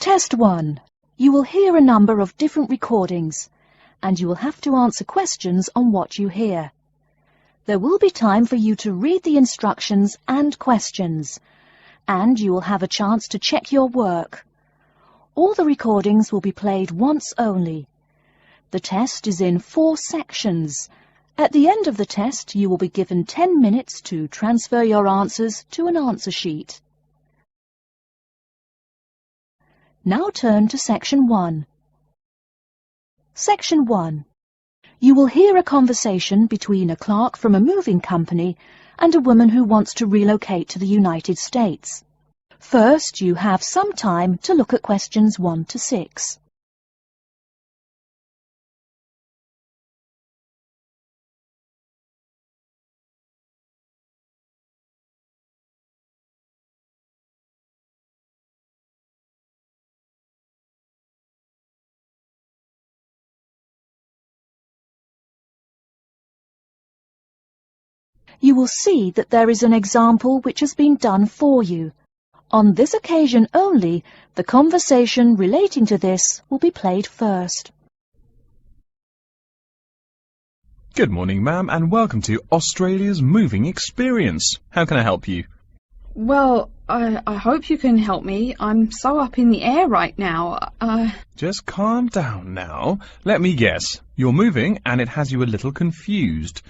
Test 1. You will hear a number of different recordings, and you will have to answer questions on what you hear. There will be time for you to read the instructions and questions, and you will have a chance to check your work. All the recordings will be played once only. The test is in 4 sections. At the end of the test, you will be given 10 minutes to transfer your answers to an answer sheet. Now turn to Section 1. Section 1. You will hear a conversation between a clerk from a moving company and a woman who wants to relocate to the United States. First, you have some time to look at questions 1 to 6. You will see that there is an example which has been done for you. On this occasion only, the conversation relating to this will be played first. Good morning, ma'am, and welcome to Australia's Moving Experience. How can I help you? Well, I hope you can help me. I'm so up in the air right now. Just calm down now. Let me guess. You're moving and it has you a little confused.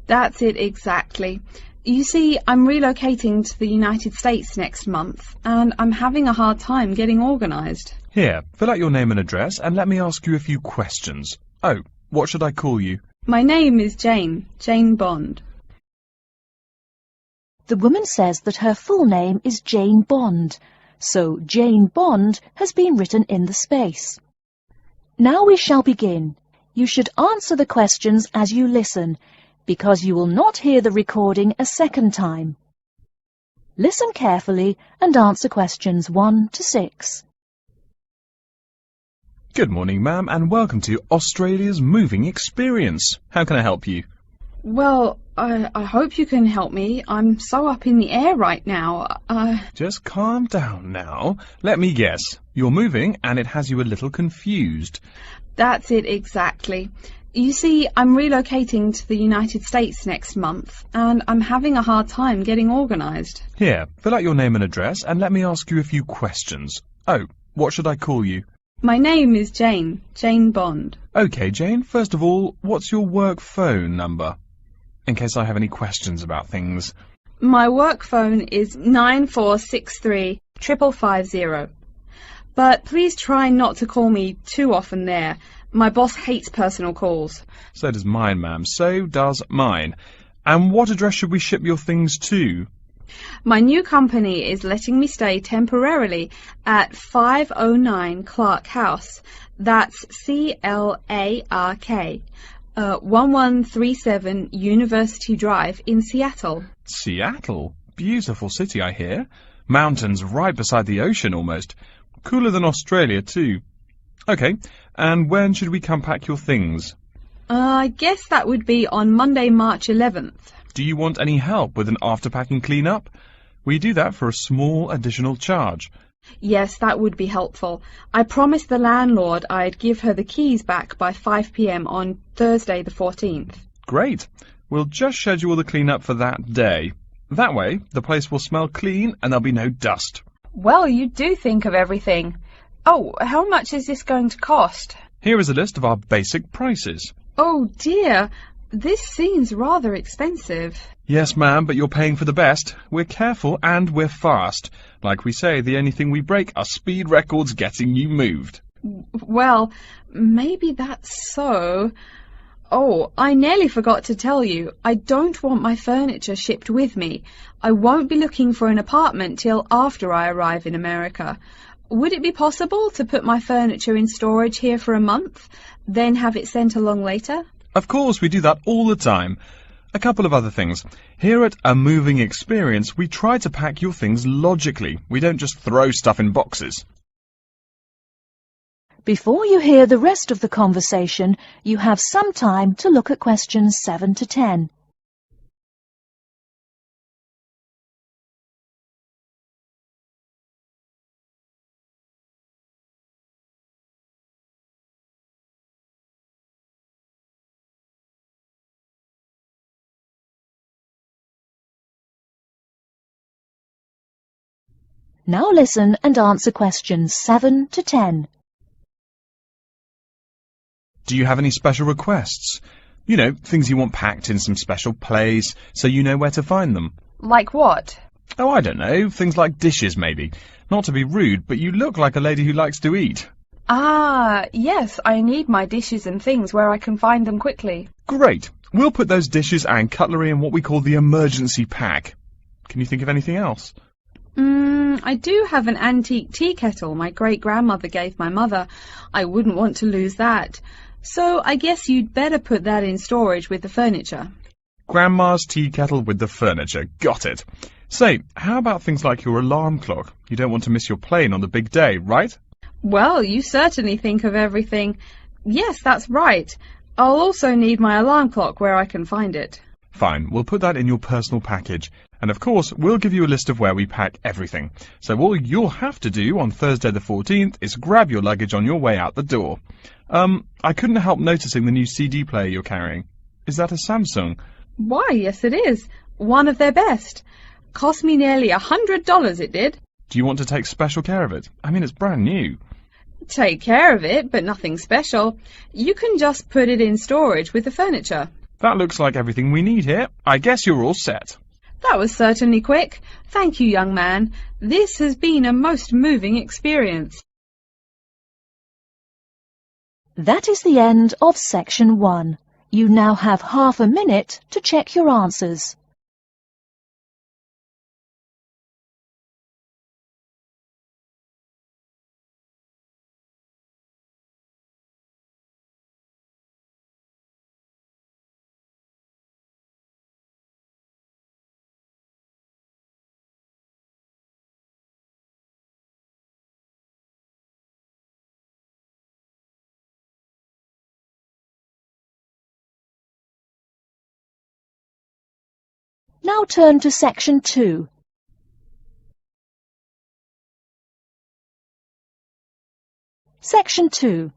That's it exactly. You see, I'm relocating to the United States next month, and I'm having a hard time getting organised. Here, fill out your name and address and let me ask you a few questions. Oh, what should I call you? My name is Jane Bond. The woman says that her full name is Jane Bond, so Jane Bond has been written in the space. Now we shall begin. You should answer the questions as you listen, because you will not hear the recording a second time. Listen carefully and answer questions 1 to 6. Good morning, ma'am, and welcome to Australia's Moving Experience. How can I help you? Well, I hope you can help me. I'm so up in the air right now. Just calm down now. Let me guess. You're moving and it has you a little confused. That's it exactly. You see, I'm relocating to the United States next month, and I'm having a hard time getting organised. Here, fill out your name and address and let me ask you a few questions. Oh, what should I call you? My name is Jane Bond. OK, Jane, first of all, what's your work phone number? In case I have any questions about things. My work phone is 9463 550. But please try not to call me too often there. My boss hates personal calls. So does mine, ma'am. So does mine. And what address should we ship your things to? My new company is letting me stay temporarily at 509 Clark House. That's Clark. 1137 University Drive in Seattle. Seattle? Beautiful city, I hear. Mountains right beside the ocean almost. Cooler than Australia, too. OK, and when should we come pack your things? I guess that would be on Monday, March 11th. Do you want any help with an after-packing clean-up? We do that for a small additional charge. Yes, that would be helpful. I promised the landlord I'd give her the keys back by 5 p.m. on Thursday the 14th. Great. We'll just schedule the clean-up for that day. That way, the place will smell clean and there'll be no dust. Well, you do think of everything. Oh, how much is this going to cost? Here is a list of our basic prices. Oh dear, this seems rather expensive. Yes, ma'am, but you're paying for the best. We're careful and we're fast. Like we say, the only thing we break are speed records getting you moved. Well, maybe that's so. Oh, I nearly forgot to tell you. I don't want my furniture shipped with me. I won't be looking for an apartment till after I arrive in America. Would it be possible to put my furniture in storage here for a month, then have it sent along later? Of course, we do that all the time. A couple of other things. Here at A Moving Experience, we try to pack your things logically. We don't just throw stuff in boxes. Before you hear the rest of the conversation, you have some time to look at questions 7 to 10. Now listen and answer questions 7 to 10. Do you have any special requests? You know, things you want packed in some special place so you know where to find them. Like what? Oh, I don't know, things like dishes maybe. Not to be rude, but you look like a lady who likes to eat. Ah, yes, I need my dishes and things where I can find them quickly. Great. We'll put those dishes and cutlery in what we call the emergency pack. Can you think of anything else? I do have an antique tea kettle my great-grandmother gave my mother. I wouldn't want to lose that. So I guess you'd better put that in storage with the furniture. Grandma's tea kettle with the furniture. Got it. Say, how about things like your alarm clock? You don't want to miss your plane on the big day, right? Well, you certainly think of everything. Yes, that's right. I'll also need my alarm clock where I can find it. Fine, we'll put that in your personal package. And of course, we'll give you a list of where we pack everything. So all you'll have to do on Thursday the 14th is grab your luggage on your way out the door. I couldn't help noticing the new CD player you're carrying. Is that a Samsung? Why, yes it is. One of their best. Cost me nearly $100, it did. Do you want to take special care of it? I mean, it's brand new. Take care of it, but nothing special. You can just put it in storage with the furniture. That looks like everything we need here. I guess you're all set. That was certainly quick. Thank you, young man. This has been a most moving experience. That is the end of Section 1. You now have half a minute to check your answers. Now turn to Section 2. Section 2.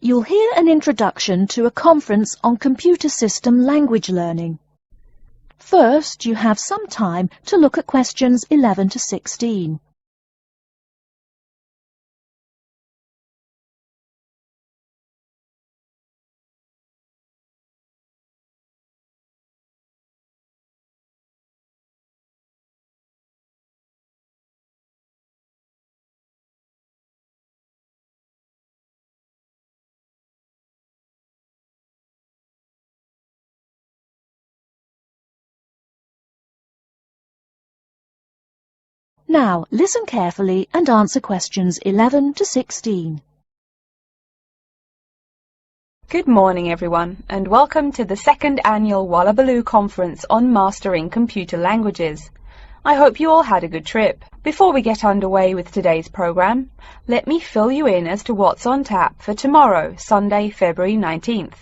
You'll hear an introduction to a conference on computer system language learning. First, you have some time to look at questions 11 to 16. Now, listen carefully and answer questions 11 to 16. Good morning, everyone, and welcome to the second annual Wallabaloo Conference on Mastering Computer Languages. I hope you all had a good trip. Before we get underway with today's program, let me fill you in as to what's on tap for tomorrow, Sunday, February 19th.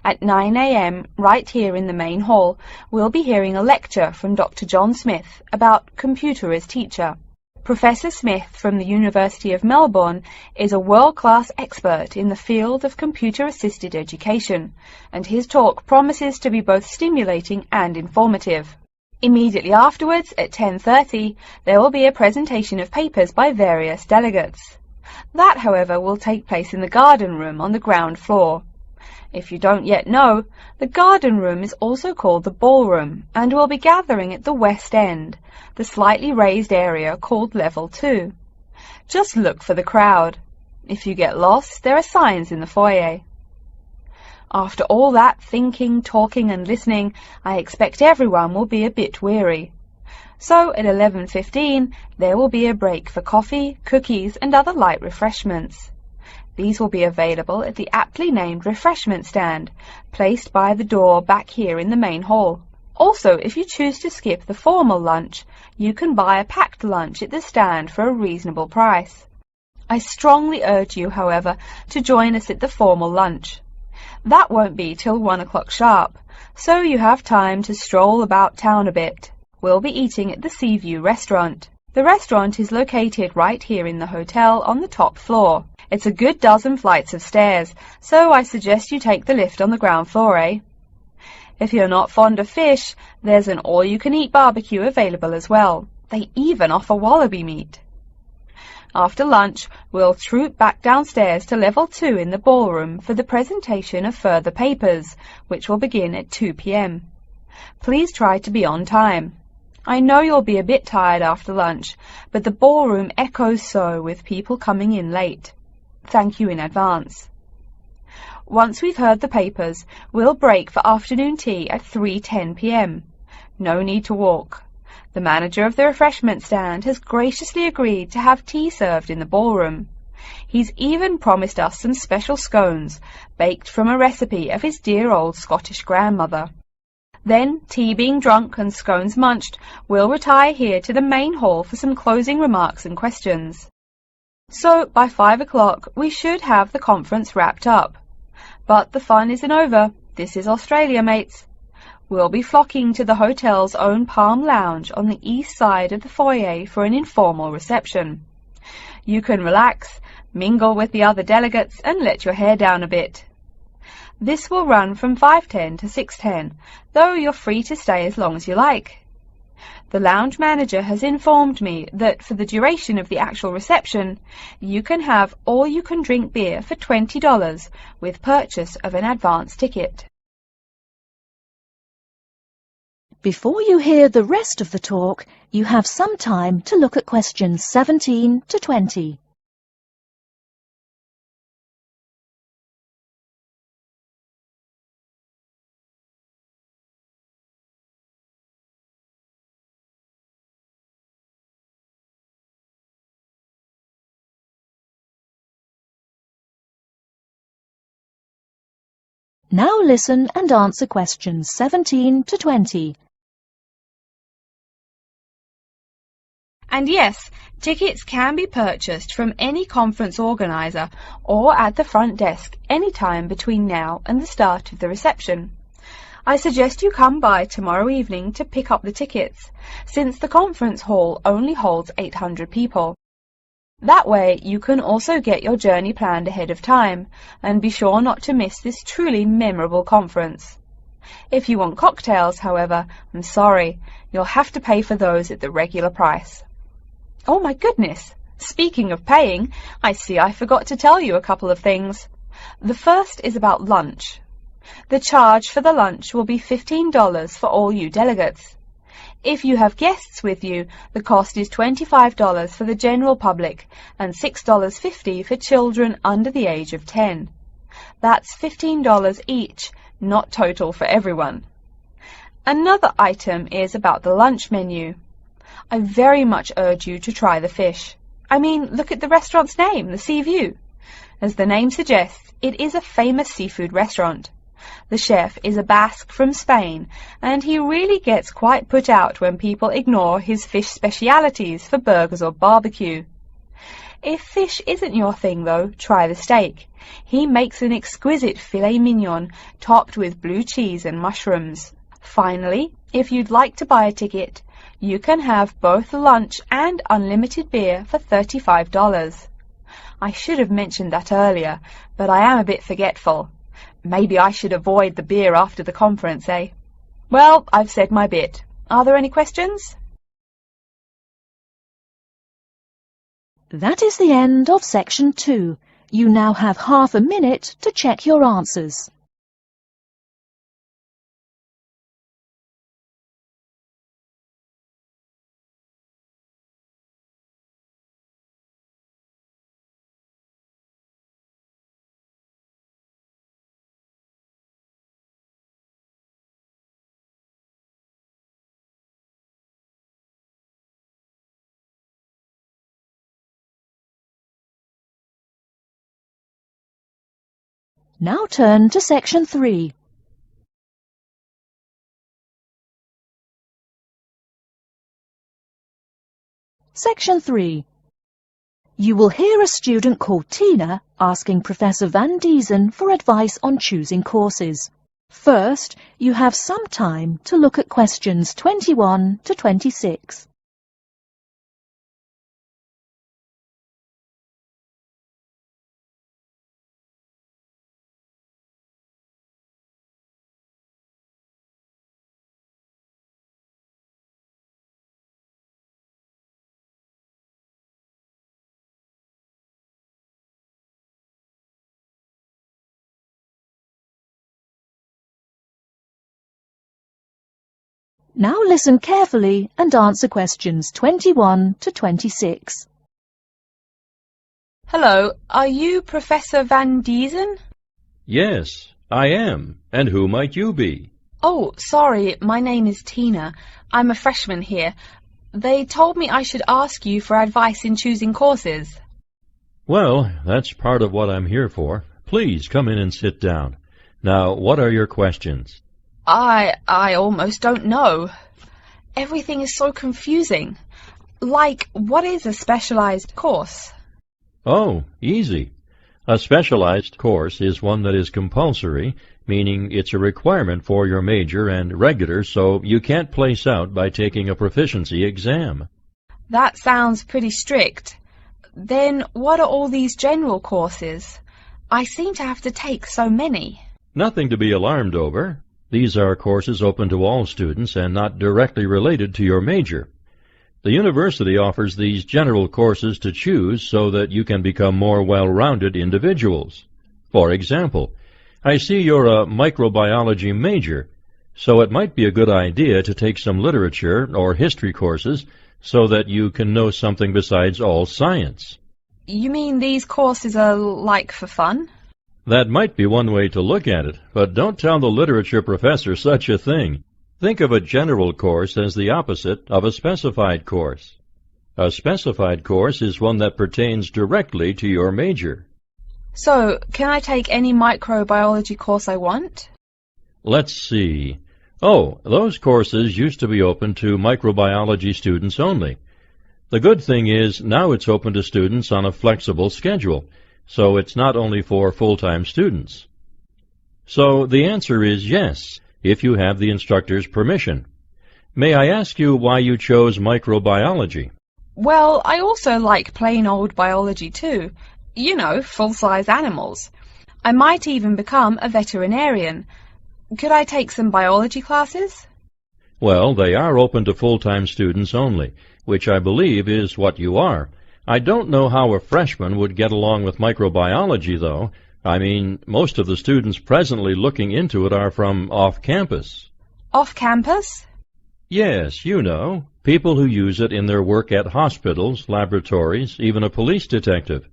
At 9 a.m., right here in the main hall, we'll be hearing a lecture from Dr. John Smith about computer as teacher. Professor Smith from the University of Melbourne is a world-class expert in the field of computer-assisted education, and his talk promises to be both stimulating and informative. Immediately afterwards, at 10:30, there will be a presentation of papers by various delegates. That, however, will take place in the garden room on the ground floor. If you don't yet know, the garden room is also called the ballroom, and will be gathering at the west end, the slightly raised area called Level 2. Just look for the crowd. If you get lost, there are signs in the foyer. After all that thinking, talking and listening, I expect everyone will be a bit weary. So at 11:15, there will be a break for coffee, cookies and other light refreshments. These will be available at the aptly named refreshment stand, placed by the door back here in the main hall. Also, if you choose to skip the formal lunch, you can buy a packed lunch at the stand for a reasonable price. I strongly urge you, however, to join us at the formal lunch. That won't be till 1 o'clock sharp, so you have time to stroll about town a bit. We'll be eating at the Seaview restaurant. The restaurant is located right here in the hotel on the top floor. It's a good dozen flights of stairs, so I suggest you take the lift on the ground floor, eh? If you're not fond of fish, there's an all-you-can-eat barbecue available as well. They even offer wallaby meat. After lunch, we'll troop back downstairs to level 2 in the ballroom for the presentation of further papers, which will begin at 2 p.m. Please try to be on time. I know you'll be a bit tired after lunch, but the ballroom echoes so with people coming in late. Thank you in advance. Once we've heard the papers, we'll break for afternoon tea at 3:10 p.m. No need to walk. The manager of the refreshment stand has graciously agreed to have tea served in the ballroom. He's even promised us some special scones, baked from a recipe of his dear old Scottish grandmother. Then, tea being drunk and scones munched, we'll retire here to the main hall for some closing remarks and questions. So, by 5 o'clock, we should have the conference wrapped up. But the fun isn't over. This is Australia, mates. We'll be flocking to the hotel's own Palm Lounge on the east side of the foyer for an informal reception. You can relax, mingle with the other delegates, and let your hair down a bit. This will run from 5:10 to 6:10, though you're free to stay as long as you like. The lounge manager has informed me that for the duration of the actual reception, you can have all-you-can-drink beer for $20 with purchase of an advance ticket. Before you hear the rest of the talk, you have some time to look at questions 17 to 20. Now listen and answer questions 17 to 20. And yes, tickets can be purchased from any conference organizer or at the front desk any time between now and the start of the reception. I suggest you come by tomorrow evening to pick up the tickets, since the conference hall only holds 800 people. That way you can also get your journey planned ahead of time and be sure not to miss this truly memorable conference. If you want cocktails, however, I'm sorry, you'll have to pay for those at the regular price. Oh my goodness! Speaking of paying, I see I forgot to tell you a couple of things. The first is about lunch. The charge for the lunch will be $15 for all you delegates. If you have guests with you, the cost is $25 for the general public and $6.50 for children under the age of 10. That's $15 each, not total for everyone. Another item is about the lunch menu. I very much urge you to try the fish. I mean, look at the restaurant's name, the Sea View. As the name suggests, it is a famous seafood restaurant. The chef is a Basque from Spain, and he really gets quite put out when people ignore his fish specialities for burgers or barbecue. If fish isn't your thing, though, try the steak. He makes an exquisite filet mignon topped with blue cheese and mushrooms. Finally, if you'd like to buy a ticket, you can have both lunch and unlimited beer for $35. I should have mentioned that earlier, but I am a bit forgetful. Maybe I should avoid the beer after the conference, eh? Well, I've said my bit. Are there any questions? That is the end of section 2. You now have half a minute to check your answers. Now turn to section 3. Section 3. You will hear a student called Tina asking Professor Van Diesen for advice on choosing courses. First, you have some time to look at questions 21 to 26. Now listen carefully and answer questions 21 to 26. Hello, are you Professor Van Diesen? Yes, I am. And who might you be? Oh, sorry, my name is Tina. I'm a freshman here. They told me I should ask you for advice in choosing courses. Well, that's part of what I'm here for. Please come in and sit down. Now, what are your questions? I almost don't know. Everything is so confusing. Like, what is a specialized course? Oh, easy. A specialized course is one that is compulsory, meaning it's a requirement for your major, and regular, so you can't place out by taking a proficiency exam. That sounds pretty strict. Then what are all these general courses? I seem to have to take so many. Nothing to be alarmed over. These are courses open to all students and not directly related to your major. The university offers these general courses to choose so that you can become more well-rounded individuals. For example, I see you're a microbiology major, so it might be a good idea to take some literature or history courses so that you can know something besides all science. You mean these courses are like for fun? That might be one way to look at it, but don't tell the literature professor such a thing. Think of a general course as the opposite of a specified course. A specified course is one that pertains directly to your major. So, can I take any microbiology course I want? Let's see. Oh, those courses used to be open to microbiology students only. The good thing is now it's open to students on a flexible schedule, so it's not only for full-time students. So the answer is yes, if you have the instructor's permission. May I ask you why you chose microbiology? Well, I also like plain old biology too. You know, full-size animals. I might even become a veterinarian. Could I take some biology classes? Well, they are open to full-time students only, which I believe is what you are. I don't know how a freshman would get along with microbiology, though. I mean, most of the students presently looking into it are from off-campus. Off-campus? Yes, you know, people who use it in their work at hospitals, laboratories, even a police detective.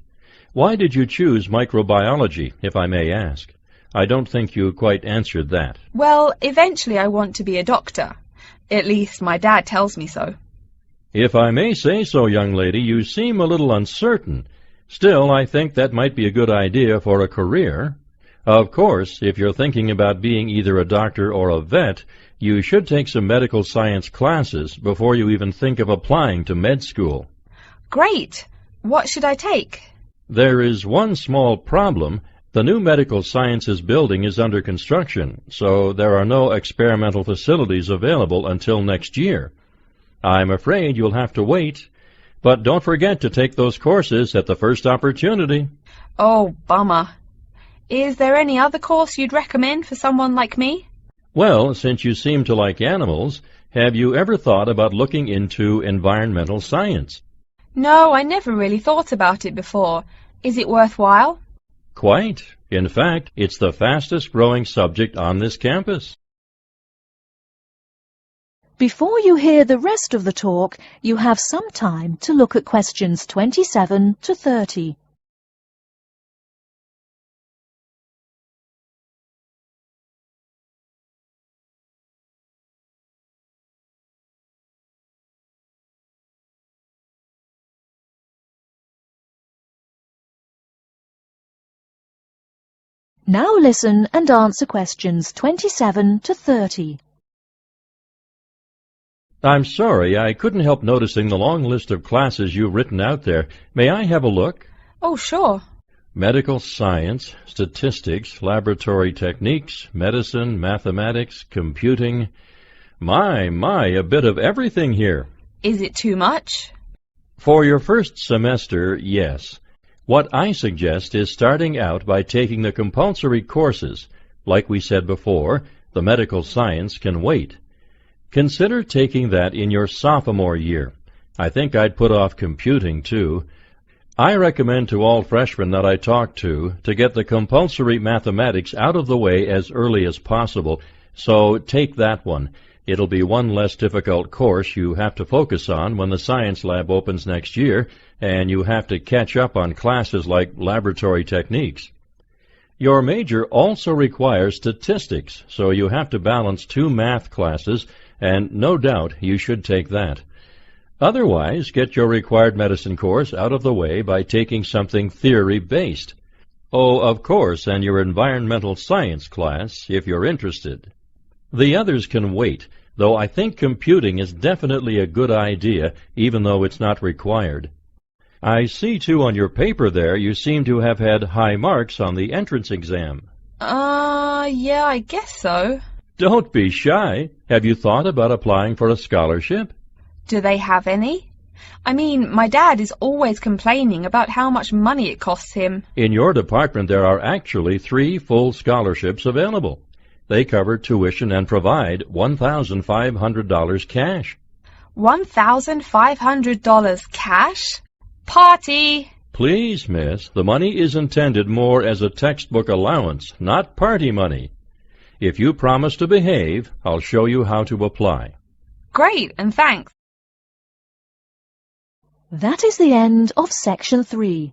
Why did you choose microbiology, if I may ask? I don't think you quite answered that. Well, eventually I want to be a doctor. At least my dad tells me so. If I may say so, young lady, you seem a little uncertain. Still, I think that might be a good idea for a career. Of course, if you're thinking about being either a doctor or a vet, you should take some medical science classes before you even think of applying to med school. Great! What should I take? There is one small problem. The new medical sciences building is under construction, so there are no experimental facilities available until next year. I'm afraid you'll have to wait, but don't forget to take those courses at the first opportunity. Oh, bummer. Is there any other course you'd recommend for someone like me? Well, since you seem to like animals, have you ever thought about looking into environmental science? No, I never really thought about it before. Is it worthwhile? Quite. In fact, it's the fastest growing subject on this campus. Before you hear the rest of the talk, you have some time to look at questions 27 to 30. Now listen and answer questions 27 to 30. I'm sorry, I couldn't help noticing the long list of classes you've written out there. May I have a look? Oh, sure. Medical science, statistics, laboratory techniques, medicine, mathematics, computing. My, a bit of everything here. Is it too much? For your first semester, yes. What I suggest is starting out by taking the compulsory courses. Like we said before, the medical science can wait. Consider taking that in your sophomore year. I think I'd put off computing, too. I recommend to all freshmen that I talk to get the compulsory mathematics out of the way as early as possible, so take that one. It'll be one less difficult course you have to focus on when the science lab opens next year, and you have to catch up on classes like laboratory techniques. Your major also requires statistics, so you have to balance 2 math classes, and no doubt you should take that. Otherwise, get your required medicine course out of the way by taking something theory-based. Oh, of course, and your environmental science class, if you're interested. The others can wait, though I think computing is definitely a good idea, even though it's not required. I see, too, on your paper there you seem to have had high marks on the entrance exam. Yeah, I guess so. Don't be shy. Have you thought about applying for a scholarship? Do they have any? I mean, my dad is always complaining about how much money it costs him. In your department there are actually 3 full scholarships available. They cover tuition and provide $1,500 cash. $1,500 cash? Party! Please, miss, the money is intended more as a textbook allowance, not party money. If you promise to behave, I'll show you how to apply. Great, and thanks. That is the end of Section 3.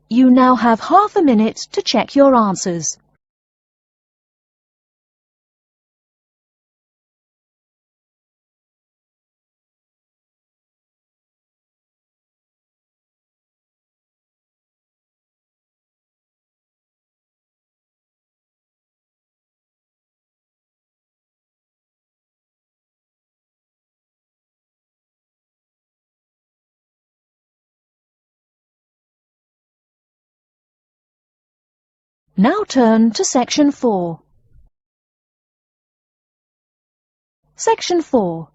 You now have half a minute to check your answers. Now turn to Section 4. Section 4.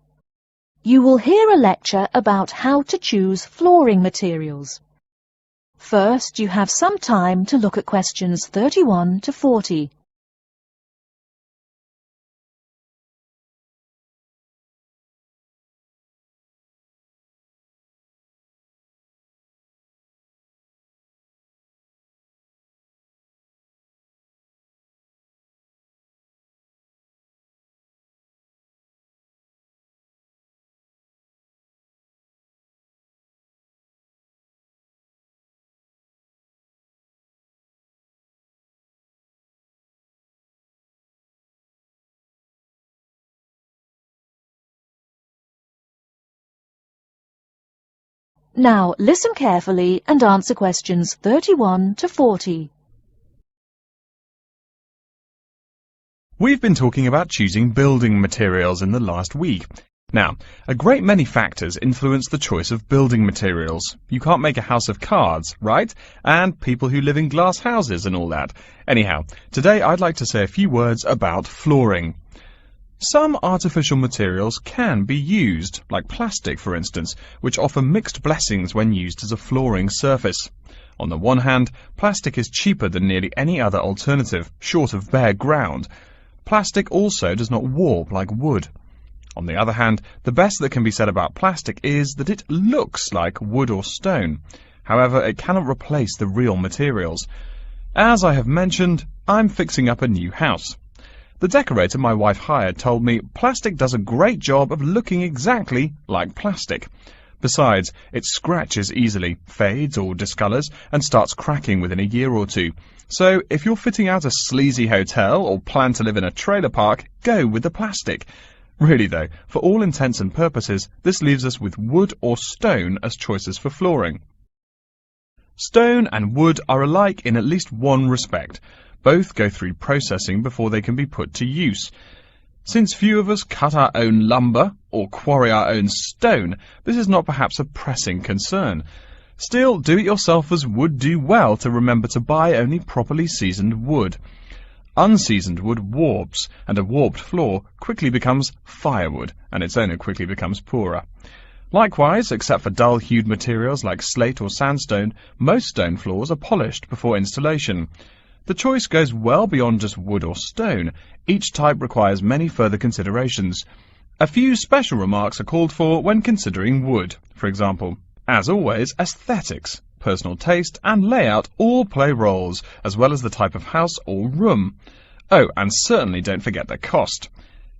You will hear a lecture about how to choose flooring materials. First, you have some time to look at questions 31 to 40. Now listen carefully and answer questions 31 to 40. We've been talking about choosing building materials in the last week. Now, a great many factors influence the choice of building materials. You can't make a house of cards, right? And people who live in glass houses and all that. Anyhow, today I'd like to say a few words about flooring. Some artificial materials can be used, like plastic for instance, which offer mixed blessings when used as a flooring surface. On the one hand, plastic is cheaper than nearly any other alternative, short of bare ground. Plastic also does not warp like wood. On the other hand, the best that can be said about plastic is that it looks like wood or stone. However, it cannot replace the real materials. As I have mentioned, I'm fixing up a new house. The decorator my wife hired told me plastic does a great job of looking exactly like plastic. Besides, it scratches easily, fades or discolours, and starts cracking within a year or two. So, if you're fitting out a sleazy hotel or plan to live in a trailer park, go with the plastic. Really though, for all intents and purposes, this leaves us with wood or stone as choices for flooring. Stone and wood are alike in at least one respect. Both go through processing before they can be put to use. Since few of us cut our own lumber or quarry our own stone, this is not perhaps a pressing concern. Still, do-it-yourselfers would do well to remember to buy only properly seasoned wood. Unseasoned wood warps, and a warped floor quickly becomes firewood, and its owner quickly becomes poorer. Likewise, except for dull-hued materials like slate or sandstone, most stone floors are polished before installation. The choice goes well beyond just wood or stone. Each type requires many further considerations. A few special remarks are called for when considering wood. For example, as always, aesthetics, personal taste and layout all play roles, as well as the type of house or room. Oh, and certainly don't forget the cost.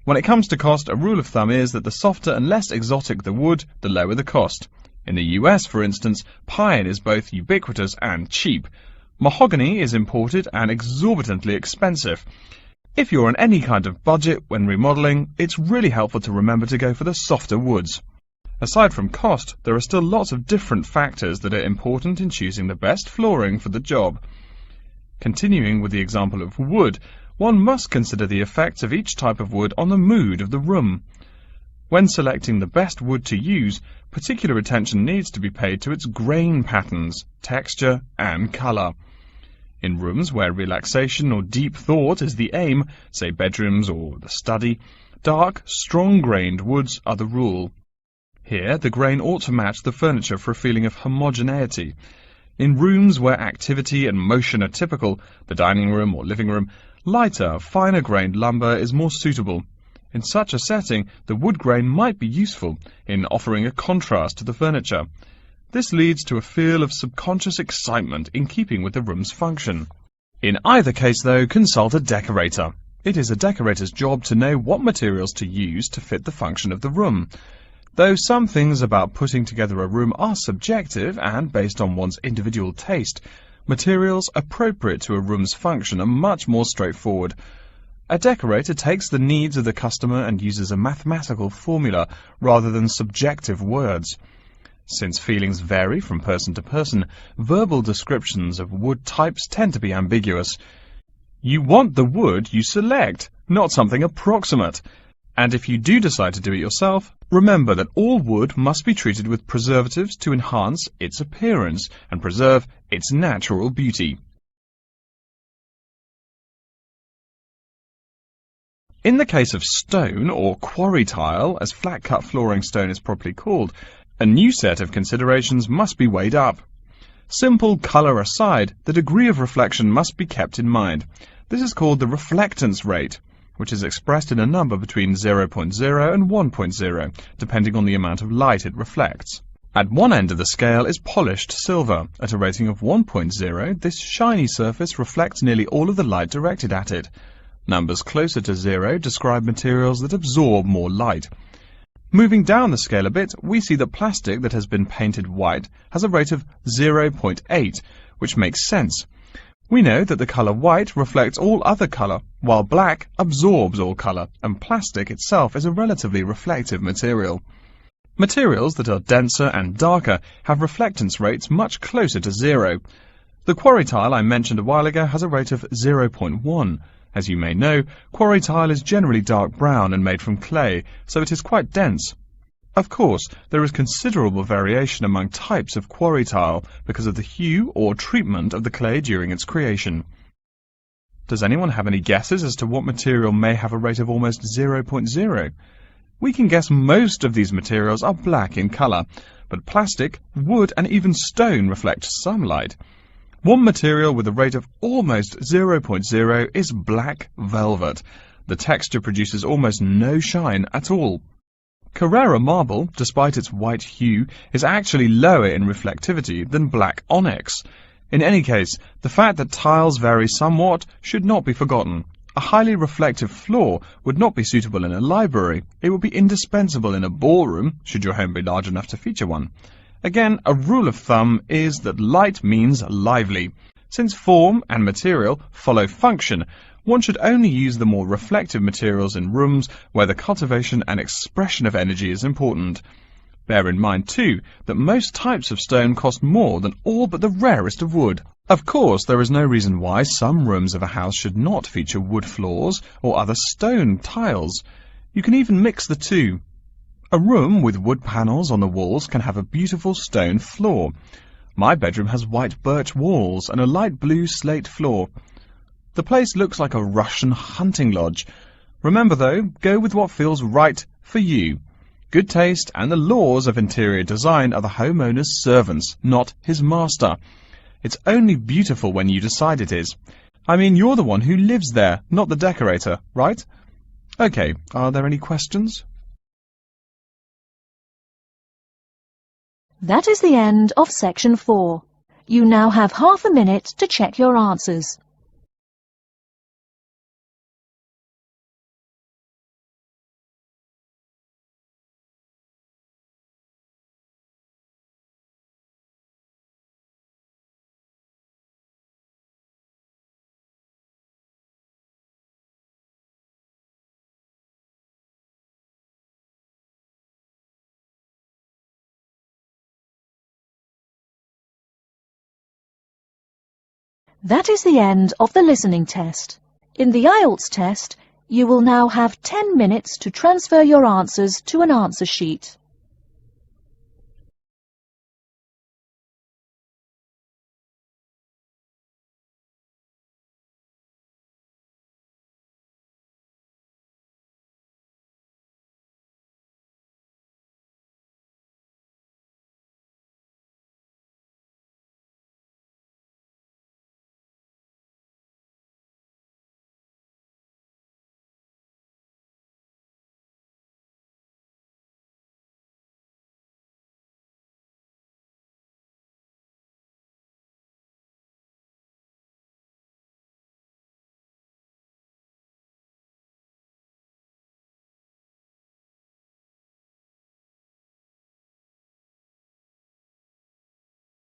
When it comes to cost, a rule of thumb is that the softer and less exotic the wood, the lower the cost. In the US, for instance, pine is both ubiquitous and cheap. Mahogany is imported and exorbitantly expensive. If you're on any kind of budget when remodeling, it's really helpful to remember to go for the softer woods. Aside from cost, there are still lots of different factors that are important in choosing the best flooring for the job. Continuing with the example of wood, one must consider the effects of each type of wood on the mood of the room. When selecting the best wood to use, particular attention needs to be paid to its grain patterns, texture, and colour. In rooms where relaxation or deep thought is the aim, say bedrooms or the study, dark, strong-grained woods are the rule. Here, the grain ought to match the furniture for a feeling of homogeneity. In rooms where activity and motion are typical, the dining room or living room, lighter, finer-grained lumber is more suitable. In such a setting, the wood grain might be useful in offering a contrast to the furniture. This leads to a feel of subconscious excitement in keeping with the room's function. In either case, though, consult a decorator. It is a decorator's job to know what materials to use to fit the function of the room. Though some things about putting together a room are subjective and based on one's individual taste, materials appropriate to a room's function are much more straightforward. A decorator takes the needs of the customer and uses a mathematical formula rather than subjective words. Since feelings vary from person to person, verbal descriptions of wood types tend to be ambiguous. You want the wood you select, not something approximate. And if you do decide to do it yourself, remember that all wood must be treated with preservatives to enhance its appearance and preserve its natural beauty. In the case of stone, or quarry tile, as flat-cut flooring stone is properly called, a new set of considerations must be weighed up. Simple colour aside, the degree of reflection must be kept in mind. This is called the reflectance rate, which is expressed in a number between 0.0 and 1.0, depending on the amount of light it reflects. At one end of the scale is polished silver. At a rating of 1.0, this shiny surface reflects nearly all of the light directed at it. Numbers closer to 0 describe materials that absorb more light. Moving down the scale a bit, we see that plastic that has been painted white has a rate of 0.8, which makes sense. We know that the colour white reflects all other colour, while black absorbs all colour, and plastic itself is a relatively reflective material. Materials that are denser and darker have reflectance rates much closer to 0. The quarry tile I mentioned a while ago has a rate of 0.1. As you may know, quarry tile is generally dark brown and made from clay, so it is quite dense. Of course, there is considerable variation among types of quarry tile because of the hue or treatment of the clay during its creation. Does anyone have any guesses as to what material may have a rate of almost 0.0? We can guess most of these materials are black in colour, but plastic, wood and even stone reflect some light. One material with a rate of almost 0.0 is black velvet. The texture produces almost no shine at all. Carrara marble, despite its white hue, is actually lower in reflectivity than black onyx. In any case, the fact that tiles vary somewhat should not be forgotten. A highly reflective floor would not be suitable in a library. It would be indispensable in a ballroom, should your home be large enough to feature one. Again, a rule of thumb is that light means lively. Since form and material follow function, one should only use the more reflective materials in rooms where the cultivation and expression of energy is important. Bear in mind, too, that most types of stone cost more than all but the rarest of wood. Of course, there is no reason why some rooms of a house should not feature wood floors or other stone tiles. You can even mix the two. A room with wood panels on the walls can have a beautiful stone floor. My bedroom has white birch walls and a light blue slate floor. The place looks like a Russian hunting lodge. Remember, though, go with what feels right for you. Good taste and the laws of interior design are the homeowner's servants, not his master. It's only beautiful when you decide it is. I mean, you're the one who lives there, not the decorator, right? Okay, are there any questions? That is the end of section 4. You now have half a minute to check your answers. That is the end of the listening test. In the IELTS test, you will now have 10 minutes to transfer your answers to an answer sheet.